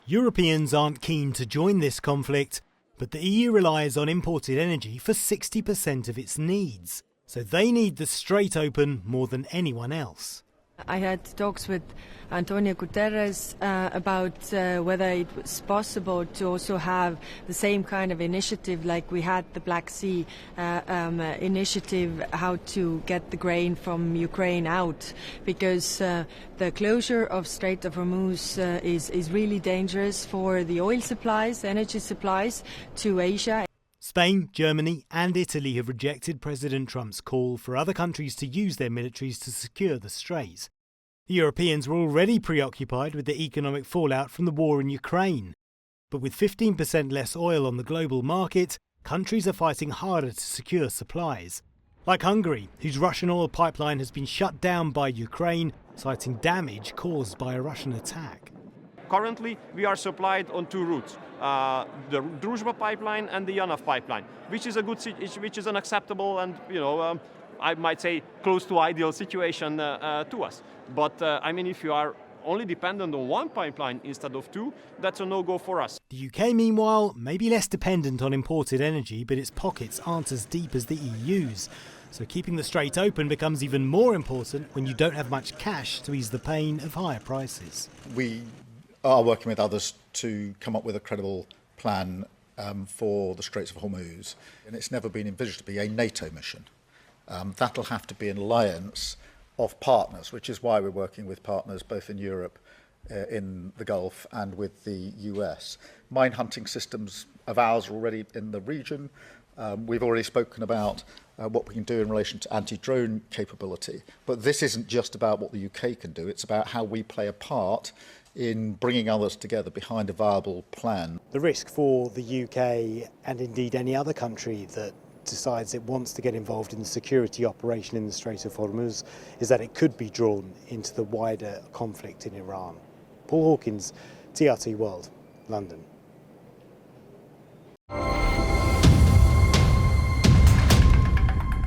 Europeans aren't keen to join this conflict, but the EU relies on imported energy for 60% of its needs. So they need the Strait open more than anyone else. I had talks with Antonio Guterres about whether it was possible to also have the same kind of initiative like we had the Black Sea initiative, how to get the grain from Ukraine out, because the closure of Strait of Hormuz is really dangerous for the oil supplies, energy supplies to Asia. Spain, Germany and Italy have rejected President Trump's call for other countries to use their militaries to secure the Strait. The Europeans were already preoccupied with the economic fallout from the war in Ukraine. But with 15% less oil on the global market, countries are fighting harder to secure supplies. Like Hungary, whose Russian oil pipeline has been shut down by Ukraine, citing damage caused by a Russian attack. Currently, we are supplied on two routes, the Druzhba pipeline and the Yanaf pipeline, which is an acceptable and, I might say, close to ideal situation to us. But, if you are only dependent on one pipeline instead of two, that's a no-go for us. The UK, meanwhile, may be less dependent on imported energy, but its pockets aren't as deep as the EU's. So keeping the Strait open becomes even more important when you don't have much cash to ease the pain of higher prices. We are working with others to come up with a credible plan for the Strait of Hormuz. And it's never been envisaged to be a NATO mission. That'll have to be an alliance of partners, which is why we're working with partners both in Europe, in the Gulf and with the US. Mine hunting systems of ours are already in the region. We've already spoken about what we can do in relation to anti-drone capability. But this isn't just about what the UK can do, it's about how we play a part in bringing others together behind a viable plan. The risk for the UK and indeed any other country that decides it wants to get involved in the security operation in the Strait of Hormuz is that it could be drawn into the wider conflict in Iran. Paul Hawkins, TRT World, London.